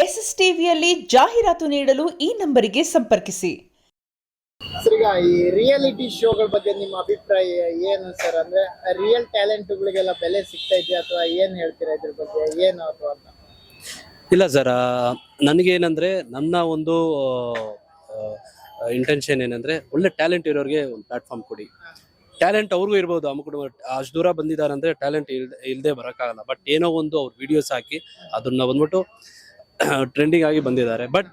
S S ಟಿವಿಯಲ್ಲಿ ಜಾಹೀರಾತು ನೀಡಲು ಈ ನಂಬರಿಗೆ ಸಂಪರ್ಕಿಸಿ. ಸರ್, ಈಗ ಈ ರಿಯಾಲಿಟಿ ಶೋಗಳ ಬಗ್ಗೆ ನಿಮ್ಮ ಅಭಿಪ್ರಾಯ ಏನು ಸರ್? ಅಂದ್ರೆ ರಿಯಲ್ ಟ್ಯಾಲೆಂಟ್ಗಳಿಗೆಲ್ಲ ಬೆಲೆ ಸಿಗ್ತಾ ಇದೆಯಾ ಅಥವಾ ಏನ್ ಹೇಳ್ತೀರಾ ಇದ್ರ ಬಗ್ಗೆ, ಏನು ಅಥವಾ ಅಂತ? ಇಲ್ಲ ಸರ್, ನನಗೇನಂದ್ರೆ ನನ್ನ ಒಂದು ಇಂಟೆನ್ಷನ್ ಏನಂದ್ರೆ ಒಳ್ಳೆ ಟ್ಯಾಲೆಂಟ್ ಇರೋರಿಗೆ ಒಂದು ಪ್ಲಾಟ್ಫಾರ್ಮ್ ಕೊಡಿ. ಟ್ಯಾಲೆಂಟ್ ಅವ್ರಿಗೂ ಇರ್ಬೋದು, ಅಷ್ಟು ದೂರ ಬಂದಿದ್ದಾರೆ ಅಂದ್ರೆ ಟ್ಯಾಲೆಂಟ್ ಇಲ್ಲದೆ ಬರೋಕ್ಕಾಗಲ್ಲ. ಬಟ್ ಏನೋ ಒಂದು ಅವ್ರ ವಿಡಿಯೋಸ್ ಹಾಕಿ ಅದನ್ನ ಬಂದ್ಬಿಟ್ಟು ಟ್ರೆಂಡಿಂಗ್ ಆಗಿ ಬಂದಿದ್ದಾರೆ. ಬಟ್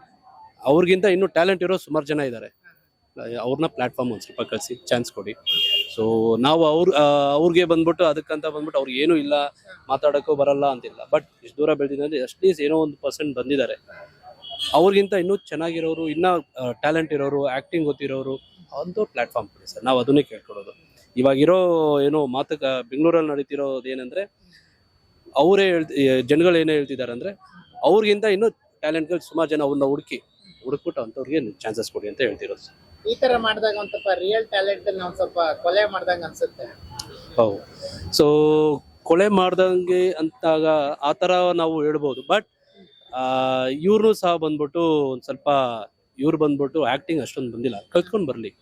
ಅವ್ರಿಗಿಂತ ಇನ್ನೂ ಟ್ಯಾಲೆಂಟ್ ಇರೋ ಸುಮಾರು ಜನ ಇದ್ದಾರೆ. ಅವ್ರನ್ನ ಪ್ಲಾಟ್ಫಾರ್ಮ್ ಒಂದು ಸ್ವಲ್ಪ ಕಳಿಸಿ ಚಾನ್ಸ್ ಕೊಡಿ. ಸೊ ನಾವು ಅವ್ರಿಗೆ ಬಂದ್ಬಿಟ್ಟು ಅದಕ್ಕಂತ ಬಂದ್ಬಿಟ್ಟು ಅವ್ರಿಗೆ ಏನೂ ಇಲ್ಲ, ಮಾತಾಡೋಕ್ಕೂ ಬರಲ್ಲ ಅಂತಿಲ್ಲ. ಬಟ್ ಇಷ್ಟು ದೂರ ಬೆಳೆದಿದ್ದಾರೆ, ಅಟ್ಲೀಸ್ಟ್ ಏನೋ 1% ಬಂದಿದ್ದಾರೆ. ಅವ್ರಿಗಿಂತ ಇನ್ನೂ ಚೆನ್ನಾಗಿರೋರು, ಇನ್ನೂ ಟ್ಯಾಲೆಂಟ್ ಇರೋರು, ಆ್ಯಕ್ಟಿಂಗ್ ಗೊತ್ತಿರೋರು ಅಂಥವ್ರು ಪ್ಲಾಟ್ಫಾರ್ಮ್ ಕೊಡಿ ಸರ್. ನಾವು ಅದನ್ನೇ ಕೇಳ್ಕೊಡೋದು. ಇವಾಗಿರೋ ಏನೋ ಬೆಂಗಳೂರಲ್ಲಿ ನಡೀತಿರೋದು ಏನಂದರೆ ಅವರೇ ಜನಗಳು ಏನೇ ಹೇಳ್ತಿದ್ದಾರೆ ಅಂದರೆ ಅವ್ರಿಗಿಂತ ಇನ್ನೂ ಟ್ಯಾಲೆಂಟ್ಗಳು ಸುಮಾರು ಜನ ಅವ್ರನ್ನ ಹುಡುಕ್ಬಿಟ್ಟು ಅಂಥವ್ರಿಗೆ ಚಾನ್ಸಸ್ ಕೊಡಿ ಅಂತ ಹೇಳ್ತಿರೋದು ಸರ್. ಈ ತರ ಮಾಡಿದಾಗ ಒಂದ್ ಸ್ವಲ್ಪ ರಿಯಲ್ ಟ್ಯಾಲೆಂಟ್ ನಾವು ಸ್ವಲ್ಪ ಕೊಲೆ ಮಾಡ್ದಂಗ ಅನ್ಸುತ್ತೆ. ಹೌದು. ಸೊ ಕೊಲೆ ಮಾಡ್ದಂಗೆ ಅಂತಾಗ ಆ ಥರ ನಾವು ಹೇಳ್ಬೋದು. ಬಟ್ ಇವ್ರನ್ನೂ ಸಹ ಬಂದ್ಬಿಟ್ಟು ಒಂದು ಸ್ವಲ್ಪ ಇವ್ರು ಬಂದ್ಬಿಟ್ಟು ಆ್ಯಕ್ಟಿಂಗ್ ಅಷ್ಟೊಂದು ಬಂದಿಲ್ಲ, ಕಲ್ತ್ಕೊಂಡು ಬರಲಿ.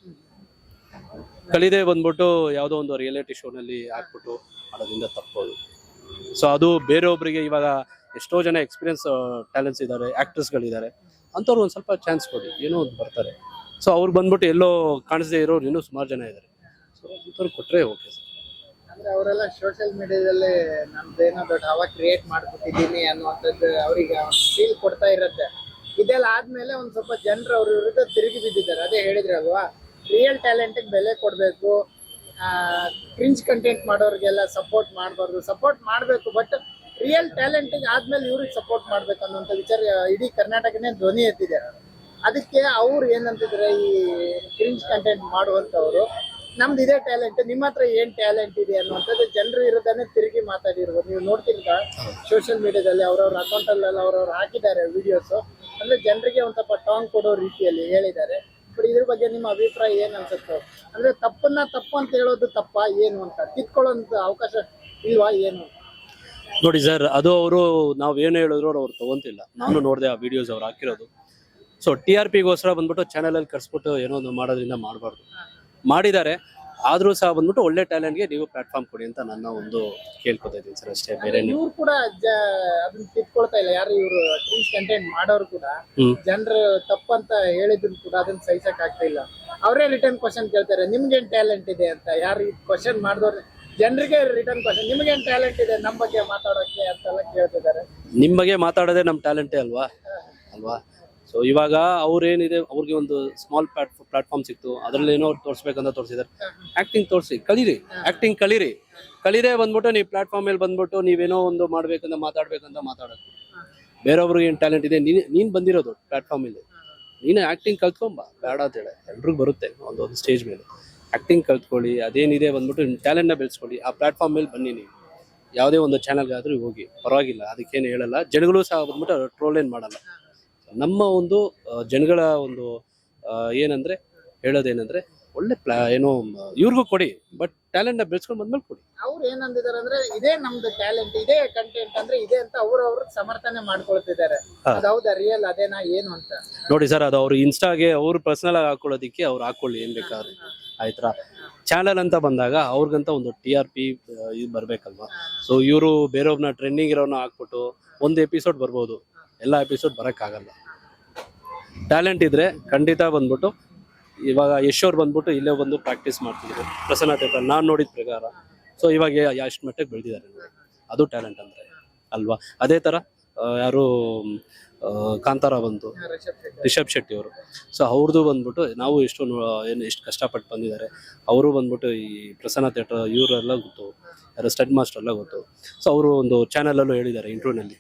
ಕಲಿದೇ ಬಂದ್ಬಿಟ್ಟು ಯಾವುದೋ ಒಂದು ರಿಯಾಲಿಟಿ ಶೋನಲ್ಲಿ ಹಾಕ್ಬಿಟ್ಟು ಮಾಡೋದ್ರಿಂದ ತಪ್ಪೋದು. ಸೊ ಅದು ಬೇರೆಯೊಬ್ಬರಿಗೆ ಇವಾಗ ಎಷ್ಟೋ ಜನ ಎಕ್ಸ್ಪೀರಿಯನ್ಸ್ ಟ್ಯಾಲೆಂಟ್ಸ್ ಇದ್ದಾರೆ, ಆ್ಯಕ್ಟರ್ಸ್ಗಳಿದ್ದಾರೆ, ಅಂಥವ್ರು ಒಂದು ಸ್ವಲ್ಪ ಚಾನ್ಸ್ ಕೊಡಿ, ಏನೋ ಒಂದು ಬರ್ತಾರೆ. ಸೊ ಅವ್ರು ಬಂದ್ಬಿಟ್ಟು ಎಲ್ಲೋ ಕಾಣಿಸದೇ ಇರೋರು ಇನ್ನೂ ಸುಮಾರು ಜನ ಇದ್ದಾರೆ. ಸೊ ಅಂಥವ್ರು ಕೊಟ್ಟರೆ ಓಕೆ ಸರ್. ಅಂದ್ರೆ ಅವರೆಲ್ಲ ಸೋಷಿಯಲ್ ಮೀಡಿಯಾದಲ್ಲಿ ನಮ್ದೇನೋ ದೊಡ್ಡ ಹವಾ ಕ್ರಿಯೇಟ್ ಮಾಡ್ಬಿಟ್ಟಿದ್ದೀನಿ ಅನ್ನುವಂಥದ್ದು ಅವರಿಗೆ ಫೀಲ್ ಕೊಡ್ತಾ ಇರುತ್ತೆ. ಇದೆಲ್ಲ ಆದ್ಮೇಲೆ ಒಂದ್ ಸ್ವಲ್ಪ ಜನರು ಅವ್ರ ವಿರುದ್ಧ ತಿರುಗಿ ಬಿದ್ದಿದ್ದಾರೆ. ಅದೇ ಹೇಳಿದ್ರಲ್ವಾ, ರಿಯಲ್ ಟ್ಯಾಲೆಂಟಿಗೆ ಬೆಲೆ ಕೊಡಬೇಕು, ಕ್ರಿಂಜ್ ಕಂಟೆಂಟ್ ಮಾಡೋರಿಗೆಲ್ಲ ಸಪೋರ್ಟ್ ಮಾಡಬಾರ್ದು, ಸಪೋರ್ಟ್ ಮಾಡಬೇಕು. ಬಟ್ ರಿಯಲ್ ಟ್ಯಾಲೆಂಟಿಗೆ ಆದ್ಮೇಲೆ ಇವ್ರಿಗೆ ಸಪೋರ್ಟ್ ಮಾಡ್ಬೇಕು ಅನ್ನೋಂಥ ವಿಚಾರ ಇಡೀ ಕರ್ನಾಟಕನೇ ಧ್ವನಿ ಎತ್ತಿದೆ. ಅದಕ್ಕೆ ಅವ್ರು ಏನಂತಿದ್ರೆ, ಈ ಕ್ರಿಂಜ್ ಕಂಟೆಂಟ್ ಮಾಡುವಂಥವ್ರು ನಮ್ದು ಇದೇ ಟ್ಯಾಲೆಂಟ್, ನಿಮ್ಮ ಹತ್ರ ಏನ್ ಟ್ಯಾಲೆಂಟ್ ಇದೆ ಅನ್ನುವಂಥದ್ದು ಜನರ ವಿರುದ್ಧನೇ ತಿರುಗಿ ಮಾತಾಡಿರ್ಬೋದು. ನೀವು ನೋಡ್ತಿಲ್ಲ ಸೋಷಿಯಲ್ ಮೀಡಿಯಾದಲ್ಲಿ ಅವ್ರವ್ರ ಅಕೌಂಟಲ್ಲೆಲ್ಲ ಅವ್ರವ್ರು ಹಾಕಿದ್ದಾರೆ ವಿಡಿಯೋಸ್. ಅಂದ್ರೆ ಜನರಿಗೆ ಒಂದ್ ಸ್ವಲ್ಪ ಟಾಂಗ್ ಕೊಡೋ ರೀತಿಯಲ್ಲಿ ಹೇಳಿದ್ದಾರೆ. ಬಟ್ ಇದ್ರ ಬಗ್ಗೆ ನಿಮ್ಮ ಅಭಿಪ್ರಾಯ ಏನ್ ಅನ್ಸುತ್ತೆ? ಅಂದ್ರೆ ತಪ್ಪನ್ನ ತಪ್ಪು ಅಂತ ಹೇಳೋದು ತಪ್ಪಾ ಏನು ಅಂತ ತಿದ್ಕೊಳ್ಳೋಂತ ಅವಕಾಶ ಇಲ್ವಾ ಏನು? ನೋಡಿ ಸರ್, ಅದು ಅವರು ನಾವೇನು ಹೇಳಿದ್ರು ಅವ್ರು ತಗೊಂತಿಲ್ಲ. ನಾನು ನೋಡಿದೆ ಆ ವಿಡಿಯೋಸ್ ಅವ್ರು ಹಾಕಿರೋದು. ಸೊ TRPಗೋಸ್ಕರ ಬಂದ್ಬಿಟ್ಟು ಚಾನಲಲ್ಲಿ ಕರ್ಸ್ಬಿಟ್ಟು ಏನೋ ಒಂದು ಮಾಡೋದ್ರಿಂದ ಮಾಡಬಾರ್ದು. ಮಾಡಿದ್ದಾರೆ, ಆದ್ರೂ ಸಹ ಬಂದ್ಬಿಟ್ಟು ಒಳ್ಳೆ ಟ್ಯಾಲೆಂಟ್ಗೆ ನೀವು ಪ್ಲಾಟ್ಫಾರ್ಮ್ ಕೊಡಿ ಅಂತ ನನ್ನ ಒಂದು ಕೇಳ್ಕೊತಾ ಇದ್ದೀನಿ ಸರ್, ಅಷ್ಟೇ. ಬೇರೆ ಇವ್ರು ಕೂಡ ಅದನ್ನ ತಿದ್ಕೊಳ್ತಾ ಇಲ್ಲ ಯಾರು, ಇವರು ಕ್ರಿಂಜ್ ಕಂಟೆಂಟ್ ಮಾಡೋರು ಕೂಡ ಜನರು ತಪ್ಪಂತ ಹೇಳಿದ್ರು ಕೂಡ ಅದನ್ನ ಸಹಿಸಕ್ ಆಗ್ತಾ ಇಲ್ಲ. ಅವರೇ ರಿಟರ್ನ್ ಕ್ವಶನ್ ಕೇಳ್ತಾರೆ, ನಿಮ್ಗೇನ್ ಟ್ಯಾಲೆಂಟ್ ಇದೆ ಅಂತ. ಯಾರು ಈ ಕ್ವಶನ್ ಮಾಡಿದವ್ರು ಜನರಿಗೆ ರಿಟರ್ನ್ ಕ್ವಶನ್, ನಿಮ್ಗೇನ್ ಟ್ಯಾಲೆಂಟ್ ಇದೆ ನಮ್ಮ ಬಗ್ಗೆ ಮಾತಾಡೋಕೆ ಅಂತೆಲ್ಲ ಕೇಳ್ತಿದ್ದಾರೆ. ನಿಮ್ಮ ಬಗ್ಗೆ ಮಾತಾಡೋದೇ ನಮ್ಮ ಟ್ಯಾಲೆಂಟೇ ಅಲ್ವಾ. ಸೊ ಇವಾಗ ಅವ್ರೇನಿದೆ, ಅವ್ರಿಗೆ ಒಂದು ಸ್ಮಾಲ್ ಪ್ಲಾಟ್ಫಾರ್ಮ್ ಸಿಕ್ತು, ಅದರಲ್ಲಿ ಏನೋ ತೋರಿಸ್ಬೇಕಂತ ತೋರಿಸಿದ್ದಾರೆ. ಆ್ಯಕ್ಟಿಂಗ್ ತೋರಿಸಿ, ಕಲೀರಿ, ಆ್ಯಕ್ಟಿಂಗ್ ಕಲೀರೇ ಬಂದ್ಬಿಟ್ಟು ನೀವು ಪ್ಲಾಟ್ಫಾರ್ಮ್ ಮೇಲೆ ಬಂದ್ಬಿಟ್ಟು ನೀವೇನೋ ಒಂದು ಮಾಡ್ಬೇಕಂತ ಮಾತಾಡೋದು. ಬೇರೆಯವ್ರಿಗೆ ಏನು ಟ್ಯಾಲೆಂಟ್ ಇದೆ, ನೀನು ಬಂದಿರೋದು ಪ್ಲಾಟ್ಫಾರ್ಮ್ ಮೇಲೆ, ನೀನು ಆ್ಯಕ್ಟಿಂಗ್ ಕಲ್ತ್ಕೊಂಬ, ಬೇಡ ಅಂತೇಳಿ ಎಲ್ರಿಗೂ ಬರುತ್ತೆ ಒಂದು ಸ್ಟೇಜ್ ಮೇಲೆ. ಆ್ಯಕ್ಟಿಂಗ್ ಕಲ್ತ್ಕೊಳ್ಳಿ, ಅದೇನಿದೆ ಬಂದ್ಬಿಟ್ಟು ಟ್ಯಾಲೆಂಟ್ನ ಬೆಳೆಸ್ಕೊಳ್ಳಿ. ಆ ಪ್ಲಾಟ್ಫಾರ್ಮ್ ಮೇಲೆ ಬನ್ನಿ, ನೀವು ಯಾವುದೇ ಒಂದು ಚಾನಲ್ಗಾದರೂ ಹೋಗಿ, ಪರವಾಗಿಲ್ಲ, ಅದಕ್ಕೇನು ಹೇಳಲ್ಲ. ಜನಗಳು ಸಹ ಬಂದ್ಬಿಟ್ಟು ಟ್ರೋಲ್ ಏನು ಮಾಡಲ್ಲ. ನಮ್ಮ ಒಂದು ಜನಗಳ ಒಂದು ಏನಂದ್ರೆ ಹೇಳೋದೇನಂದ್ರೆ ಒಳ್ಳೆ ಏನೋ ಇವ್ರಿಗೂ ಕೊಡಿ, ಬಟ್ ಟ್ಯಾಲೆಂಟ್ನ ಬೆಳೆಸ್ಕೊಂಡು ಬಂದ್ಮೇಲೆ ಕೊಡಿ. ಅವ್ರು ಏನಂದಿದ್ದಾರೆ ಅಂದ್ರೆ, ಇದೇ ನಮ್ದು ಟ್ಯಾಲೆಂಟ್, ಇದೇ ಕಂಟೆಂಟ್ ಅಂದ್ರೆ ಇದೆ ಅಂತ ಅವ್ರವ್ರು ಸಮರ್ಥನೆ ಮಾಡ್ಕೊಳ್ತಿದ್ದಾರೆ. ಅದು ಹೌದಾ, ರಿಯಲ್ ಅದೇನಾ ಏನು ಅಂತ? ನೋಡಿ ಸರ್, ಅದು ಅವ್ರು ಇನ್ಸ್ಟಾಗೆ ಅವ್ರು ಪರ್ಸನಲ್ ಆಗಿ ಹಾಕೊಳ್ಳೋದಿಕ್ಕೆ ಅವ್ರು ಹಾಕೊಳ್ಳಿ, ಏನ್ ಬೇಕಾದ್ರೆ ಆಯ್ತಾ. ಚಾನಲ್ ಅಂತ ಬಂದಾಗ ಅವ್ರಿಗಂತ ಒಂದು TRP ಇದು ಬರ್ಬೇಕಲ್ವಾ. ಸೊ ಇವರು ಬೇರೆಯವ್ರನ್ನ ಟ್ರೆಂಡಿಂಗ್ ಇರೋನ ಹಾಕ್ಬಿಟ್ಟು ಒಂದು ಎಪಿಸೋಡ್ ಬರ್ಬೋದು, ಎಲ್ಲ ಎಪಿಸೋಡ್ ಬರೋಕ್ಕಾಗಲ್ಲ. ಟ್ಯಾಲೆಂಟ್ ಇದ್ರೆ ಖಂಡಿತ ಬಂದ್ಬಿಟ್ಟು, ಇವಾಗ ಯಶೋರ್ ಬಂದ್ಬಿಟ್ಟು ಇಲ್ಲೇ ಬಂದು ಪ್ರಾಕ್ಟೀಸ್ ಮಾಡ್ತಿದ್ರು ಪ್ರಸನ್ನ ಥಿಯೇಟರ್, ನಾನು ನೋಡಿದ ಪ್ರಕಾರ. ಸೊ ಇವಾಗ ಎಷ್ಟು ಮಟ್ಟಿಗೆ ಬೆಳೆದಿದ್ದಾರೆ, ಅದು ಟ್ಯಾಲೆಂಟ್ ಅಂದರೆ ಅಲ್ವಾ. ಅದೇ ಥರ ಯಾರು ಕಾಂತಾರ ಬಂತು, ರಿಷಬ್ ಶೆಟ್ಟಿ ಅವರು. ಸೊ ಅವ್ರದ್ದು ಬಂದ್ಬಿಟ್ಟು ನಾವು ಎಷ್ಟು ಕಷ್ಟಪಟ್ಟು ಬಂದಿದ್ದಾರೆ. ಅವರು ಬಂದ್ಬಿಟ್ಟು ಈ ಪ್ರಸನ್ನ ಥಿಯೇಟರ್ ಇವರೆಲ್ಲ ಗೊತ್ತು, ಯಾರು ಸ್ಟಡ್ ಮಾಸ್ಟರ್ ಎಲ್ಲ ಗೊತ್ತು. ಸೊ ಅವರು ಒಂದು ಚಾನಲಲ್ಲೂ ಹೇಳಿದ್ದಾರೆ, ಇಂಟರ್ವ್ಯೂನಲ್ಲಿ,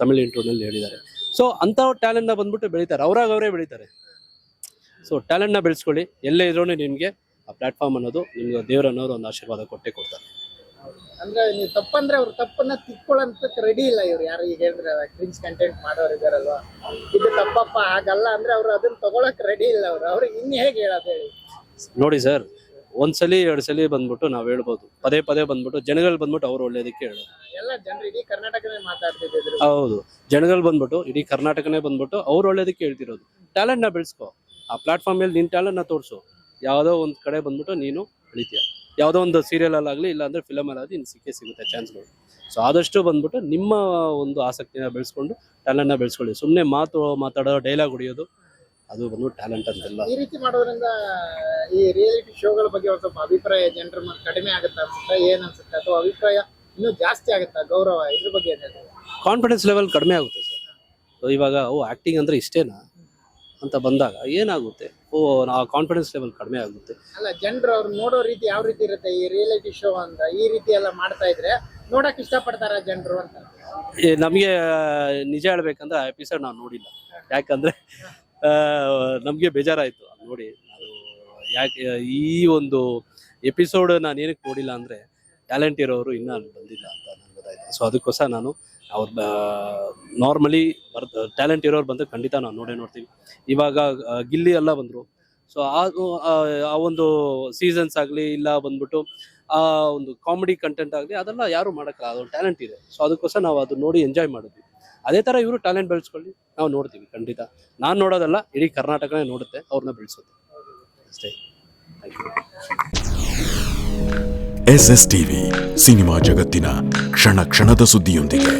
ತಮಿಳ್ ಇಂಟರ್ವ್ಯೂನಲ್ಲಿ ಹೇಳಿದ್ದಾರೆ. ಸೊ ಅಂಥ ಟ್ಯಾಲೆಂಟ್ನ ಬಂದ್ಬಿಟ್ಟು ಬೆಳೀತಾರೆ, ಅವರೇ ಬೆಳೀತಾರೆ. ಸೊ ಟ್ಯಾಲೆಂಟ್ನ ಬೆಳೆಸ್ಕೊಳ್ಳಿ, ಎಲ್ಲೇ ಇದ್ರೂ ನಿಮಗೆ ಆ ಪ್ಲಾಟ್ಫಾರ್ಮ್ ಅನ್ನೋದು ನಿಮ್ಗೆ ದೇವ್ರ ಅನ್ನೋದು ಒಂದು ಆಶೀರ್ವಾದ ಕೊಟ್ಟೆ ಕೊಡ್ತಾರೆ. ಅಂದ್ರೆ ನೀವು ತಪ್ಪಂದ್ರೆ ಅವ್ರ ತಪ್ಪನ್ನ ತಿಕ್ಕೊಳ್ಳೋಂತ ರೆಡಿ ಇಲ್ಲ ಇವ್ರು. ಯಾರು ಈಗ ಹೇಳಿದ್ರೆ ಕ್ರಿಂಜ್ ಕಂಟೆಂಟ್ ಮಾಡೋರು ಇದಾರಲ್ವಾ, ಇದು ತಪ್ಪಪ್ಪ ಆಗಲ್ಲ ಅಂದ್ರೆ ಅವ್ರು ಅದನ್ನ ತಗೊಳಕ್ ರೆಡಿ ಇಲ್ಲ. ಅವ್ರಿಗೆ ಇನ್ನು ಹೇಗೆ ಹೇಳೋದು ಹೇಳಿ? ನೋಡಿ ಸರ್, ಒಂದ್ಸಲಿ 2 ಸಲಿ ಬಂದ್ಬಿಟ್ಟು ನಾವ್ ಹೇಳ್ಬೋದು, ಪದೇ ಪದೇ ಬಂದ್ಬಿಟ್ಟು ಜನಗಳು ಬಂದ್ಬಿಟ್ಟು ಅವ್ರು ಒಳ್ಳೇದಕ್ಕೆ ಹೇಳೋದು. ಎಲ್ಲ ಜನರು ಇಡೀ ಕರ್ನಾಟಕನೇ ಮಾತಾಡ್ತಿದ್ರು. ಹೌದು, ಜನಗಳು ಬಂದ್ಬಿಟ್ಟು ಇಡೀ ಕರ್ನಾಟಕನೇ ಬಂದ್ಬಿಟ್ಟು ಅವ್ರು ಒಳ್ಳೇದಕ್ಕೆ ಹೇಳ್ತಿರೋದು. ಟ್ಯಾಲೆಂಟ್ ನ ಬೆಳೆಸ್ಕೊ, ಆ ಪ್ಲಾಟ್ಫಾರ್ಮ್ ಮೇಲೆ ನಿನ್ ಟ್ಯಾಲೆಂಟ್ ನ ತೋರ್ಸು. ಯಾವ್ದೋ ಒಂದ್ ಕಡೆ ಬಂದ್ಬಿಟ್ಟು ನೀನು ಬೆಳಿತೀಯ, ಯಾವ್ದೋ ಒಂದು ಸೀರಿಯಲ್ ಅಲ್ಲಾಗ್ಲಿ, ಇಲ್ಲ ಅಂದ್ರೆ ಫಿಲಮ್ ಅಲ್ಲಾಗ್ಲಿ ಇನ್ನು ಸಿಗುತ್ತೆ ಚಾನ್ಸ್ಗಳು. ಸೊ ಆದಷ್ಟು ಬಂದ್ಬಿಟ್ಟು ನಿಮ್ಮ ಒಂದು ಆಸಕ್ತಿನ ಬೆಳೆಸ್ಕೊಂಡು ಟ್ಯಾಲೆಂಟ್ ನ ಬೆಳೆಸ್ಕೊಳ್ಳಿ. ಸುಮ್ಮನೆ ಮಾತಾಡೋ ಡೈಲಾಗ್ ಹೊಡಿಯೋದು ಅದು ಬಂದ್ಬಿಟ್ಟು ಟ್ಯಾಲೆಂಟ್ ಅಂತೆಲ್ಲ. ಈ ರೀತಿ ಮಾಡೋದ್ರಿಂದ ಈ ರಿಯಾಲಿಟಿ ಶೋಗಳ ಬಗ್ಗೆ ಒಂದು ಸ್ವಲ್ಪ ಅಭಿಪ್ರಾಯ ಜನರ ಕಡಿಮೆ ಆಗುತ್ತಾ ಅನ್ಸುತ್ತಾ, ಏನ್ ಅನ್ಸುತ್ತೆ, ಅಥವಾ ಅಭಿಪ್ರಾಯ ಇನ್ನೂ ಜಾಸ್ತಿ ಆಗುತ್ತಾ, ಗೌರವ, ಇದ್ರ ಬಗ್ಗೆ ಏನ್ ಹೇಳ್ತಾರೆ? ಕಾನ್ಫಿಡೆನ್ಸ್ ಲೆವೆಲ್ ಕಡಿಮೆ ಆಗುತ್ತೆ ಸರ್. ಸೊ ಇವಾಗ ಆಕ್ಟಿಂಗ್ ಅಂದ್ರೆ ಇಷ್ಟೇನಾ ಅಂತ ಬಂದಾಗ ಏನಾಗುತ್ತೆ, ಆ ಕಾನ್ಫಿಡೆನ್ಸ್ ಲೆವೆಲ್ ಕಡಿಮೆ ಆಗುತ್ತೆ. ಅಲ್ಲ, ಜನರು ಅವ್ರು ನೋಡೋ ರೀತಿ ಯಾವ ರೀತಿ ಇರುತ್ತೆ ಈ ರಿಯಾಲಿಟಿ ಶೋ ಅಂತ? ಈ ರೀತಿ ಎಲ್ಲ ಮಾಡ್ತಾ ಇದ್ರೆ ನೋಡಕ್ ಇಷ್ಟಪಡ್ತಾರ ಜನರು ಅಂತ? ನಮಗೆ ನಿಜ ಹೇಳ್ಬೇಕಂದ್ರೆ ಆ ಎಪಿಸೋಡ್ ನಾವು ನೋಡಿಲ್ಲ. ಯಾಕಂದ್ರೆ ನಮಗೆ ಬೇಜಾರಾಯ್ತು ನೋಡಿ. ನಾನು ಯಾಕೆ ಈ ಒಂದು ಎಪಿಸೋಡ್ ನಾನು ಏನಕ್ಕೆ ನೋಡಿಲ್ಲ ಅಂದ್ರೆ ಟ್ಯಾಲೆಂಟ್ ಇರೋರು ಇನ್ನೂ ಅಲ್ಲಿ ಬಂದಿಲ್ಲ ಅಂತ ನನಗೆ ಗೊತ್ತಾಯ್ತು. ಸೊ ಅದಕ್ಕೋಸ್ಕರ ನಾನು ಅವ್ರ ನಾರ್ಮಲಿ ಟ್ಯಾಲೆಂಟ್ ಇರೋರು ಬಂದರೆ ಖಂಡಿತ ನಾವು ನೋಡ್ತೀವಿ. ಇವಾಗ ಗಿಲ್ಲಿ ಎಲ್ಲ ಬಂದರು. ಸೊ ಆ ಒಂದು ಸೀಸನ್ಸ್ ಆಗಲಿ, ಇಲ್ಲ ಬಂದ್ಬಿಟ್ಟು ಆ ಒಂದು ಕಾಮಿಡಿ ಕಂಟೆಂಟ್ ಆಗಲಿ, ಅದೆಲ್ಲ ಯಾರು ಮಾಡೋಕ್ಕಲ್ಲ, ಅದೊಂದು ಟ್ಯಾಲೆಂಟ್ ಇದೆ. ಸೊ ಅದಕ್ಕೋಸ್ಕರ ನಾವು ಅದು ನೋಡಿ ಎಂಜಾಯ್ ಮಾಡಿದ್ವಿ. ಅದೇ ಥರ ಇವರು ಟ್ಯಾಲೆಂಟ್ ಬೆಳೆಸ್ಕೊಳ್ಳಿ, ನಾವು ನೋಡ್ತೀವಿ ಖಂಡಿತ. ನಾನು ನೋಡೋದಲ್ಲ, ಇಡೀ ಕರ್ನಾಟಕನೇ ನೋಡುತ್ತೆ, ಅವ್ರನ್ನ ಬೆಳೆಸುತ್ತೆ ಅಷ್ಟೇ. Thank you. SS TV, cinema ಜಗತ್ತಿನ ಕ್ಷಣ ಕ್ಷಣದ ಸುದ್ದಿಯೊಂದಿಗೆ.